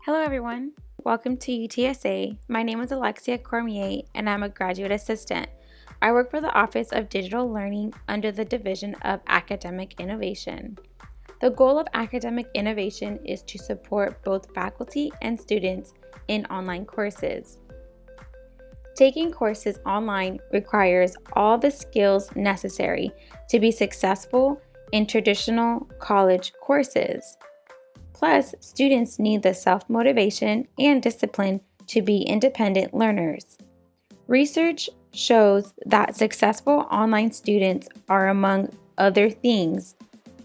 Hello everyone, welcome to UTSA. My name is Alexia Cormier and I'm a graduate assistant. I work for the Office of Digital Learning under the Division of Academic Innovation. The goal of academic innovation is to support both faculty and students in online courses. Taking courses online requires all the skills necessary to be successful in traditional college courses. Plus, students need the self-motivation and discipline to be independent learners. Research shows that successful online students are, among other things,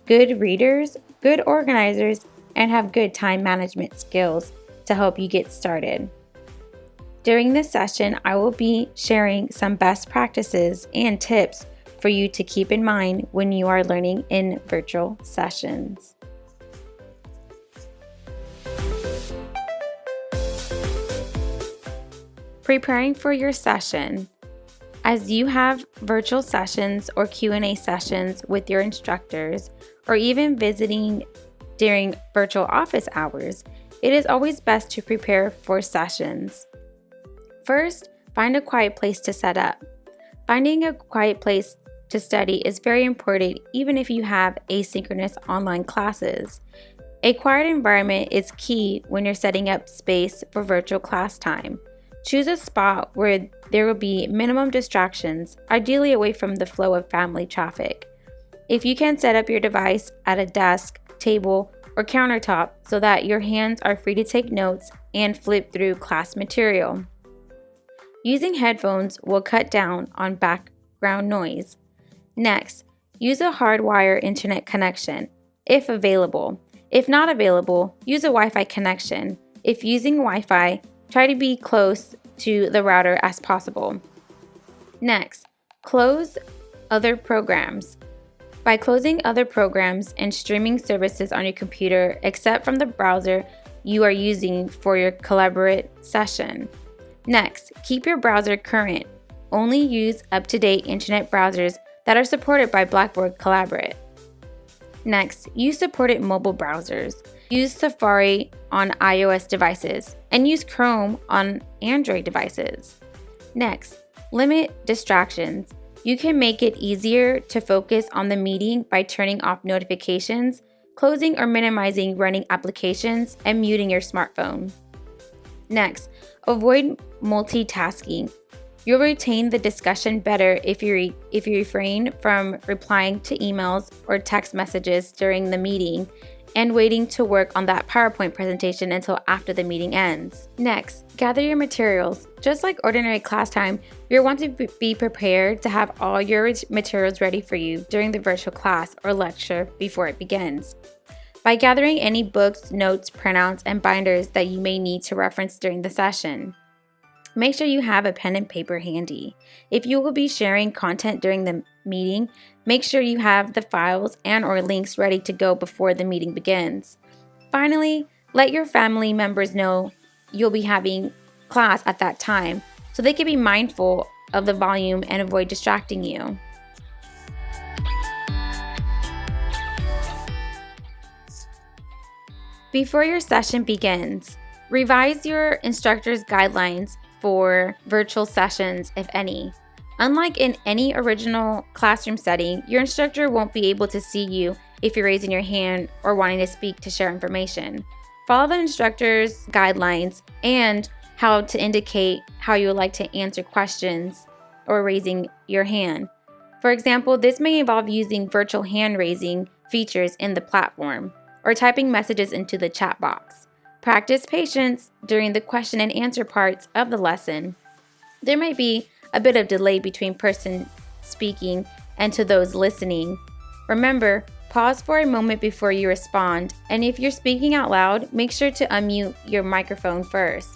good readers, good organizers, and have good time management skills to help you get started. During this session, I will be sharing some best practices and tips for you to keep in mind when you are learning in virtual sessions. Preparing for your session. As you have virtual sessions or Q&A sessions with your instructors, or even visiting during virtual office hours, it is always best to prepare for sessions. First, find a quiet place to set up. Finding a quiet place to study is very important even if you have asynchronous online classes. A quiet environment is key when you're setting up space for virtual class time. Choose a spot where there will be minimum distractions, ideally away from the flow of family traffic. If you can set up your device at a desk, table, or countertop so that your hands are free to take notes and flip through class material. Using headphones will cut down on background noise. Next, use a hardwire internet connection, if available. If not available, use a Wi-Fi connection. If using Wi-Fi, try to be close to the router as possible. Next, close other programs. By closing other programs and streaming services on your computer, except from the browser you are using for your collaborate session. Next, keep your browser current. Only use up-to-date internet browsers that are supported by Blackboard Collaborate. Next, use supported mobile browsers. Use Safari on iOS devices and use Chrome on Android devices. Next, limit distractions. You can make it easier to focus on the meeting by turning off notifications, closing or minimizing running applications, and muting your smartphone. Next, avoid multitasking. You'll retain the discussion better if you refrain from replying to emails or text messages during the meeting and waiting to work on that PowerPoint presentation until after the meeting ends. Next, gather your materials. Just like ordinary class time, you'll want to be prepared to have all your materials ready for you during the virtual class or lecture before it begins. By gathering any books, notes, printouts, and binders that you may need to reference during the session. Make sure you have a pen and paper handy. If you will be sharing content during the meeting, make sure you have the files and/or links ready to go before the meeting begins. Finally, let your family members know you'll be having class at that time so they can be mindful of the volume and avoid distracting you. Before your session begins, revise your instructor's guidelines for virtual sessions, if any. Unlike in any original classroom setting, your instructor won't be able to see you if you're raising your hand or wanting to speak to share information. Follow the instructor's guidelines and how to indicate how you would like to answer questions or raising your hand. For example, this may involve using virtual hand raising features in the platform or typing messages into the chat box. Practice patience during the question and answer parts of the lesson. There might be a bit of delay between person speaking and to those listening. Remember, pause for a moment before you respond, and if you're speaking out loud, make sure to unmute your microphone first.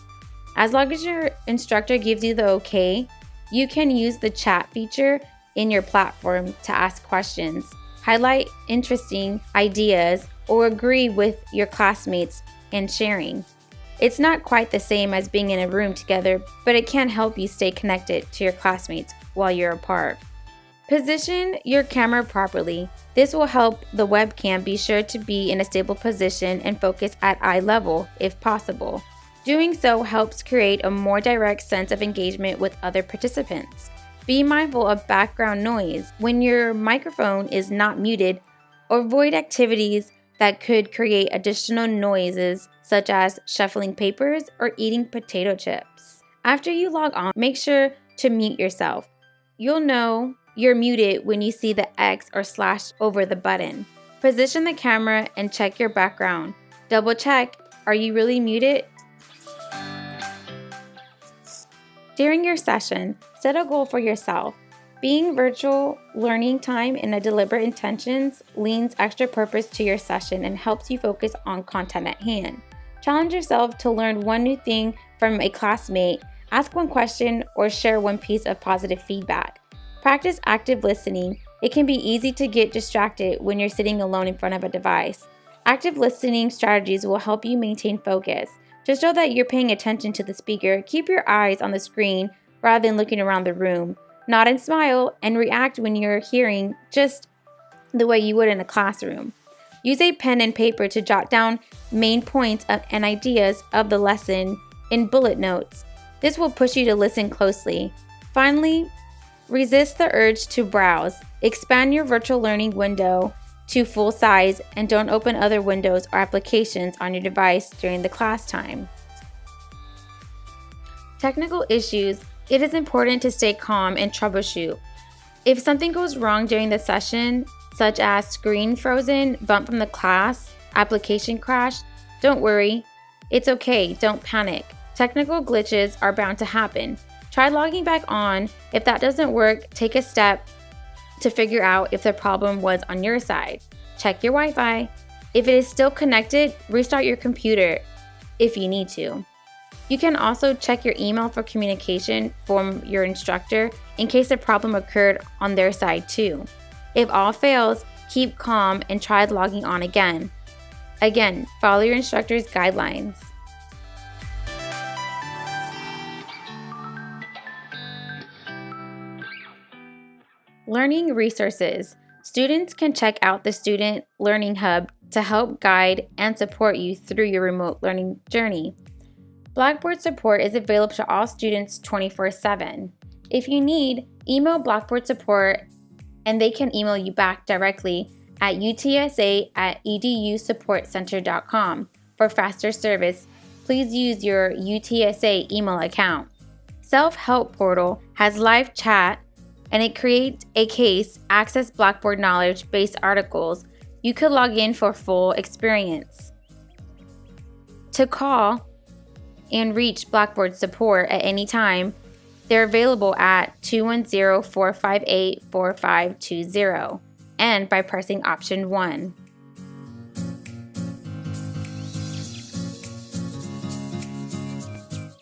As long as your instructor gives you the okay, you can use the chat feature in your platform to ask questions, highlight interesting ideas, or agree with your classmates and sharing. It's not quite the same as being in a room together, but it can help you stay connected to your classmates while you're apart. Position your camera properly. This will help the webcam be sure to be in a stable position and focus at eye level if possible. Doing so helps create a more direct sense of engagement with other participants. Be mindful of background noise when your microphone is not muted, or avoid activities that could create additional noises such as shuffling papers or eating potato chips. After you log on, make sure to mute yourself. You'll know you're muted when you see the X or slash over the button. Position the camera and check your background. Double check, are you really muted? During your session, set a goal for yourself. Being virtual learning time and a deliberate intentions leans extra purpose to your session and helps you focus on content at hand. Challenge yourself to learn one new thing from a classmate, ask one question, or share one piece of positive feedback. Practice active listening. It can be easy to get distracted when you're sitting alone in front of a device. Active listening strategies will help you maintain focus. To show that you're paying attention to the speaker, keep your eyes on the screen rather than looking around the room. Nod and smile and react when you're hearing, just the way you would in a classroom. Use a pen and paper to jot down main points and ideas of the lesson in bullet notes. This will push you to listen closely. Finally, resist the urge to browse. Expand your virtual learning window to full size and don't open other windows or applications on your device during the class time. Technical issues. It is important to stay calm and troubleshoot. If something goes wrong during the session, such as screen frozen, bump from the class, application crash, don't worry. It's okay, don't panic. Technical glitches are bound to happen. Try logging back on. If that doesn't work, take a step to figure out if the problem was on your side. Check your Wi-Fi. If it is still connected, restart your computer if you need to. You can also check your email for communication from your instructor in case a problem occurred on their side too. If all fails, keep calm and try logging on again. Again, follow your instructor's guidelines. Learning resources. Students can check out the Student Learning Hub to help guide and support you through your remote learning journey. Blackboard support is available to all students 24/7. If you need, email Blackboard support and they can email you back directly at utsa@edusupportcenter.com. For faster service, please use your UTSA email account. Self-Help Portal has live chat and it creates a case, access Blackboard knowledge-based articles. You could log in for full experience. To call and reach Blackboard support at any time, they're available at 210-458-4520 and by pressing option 1.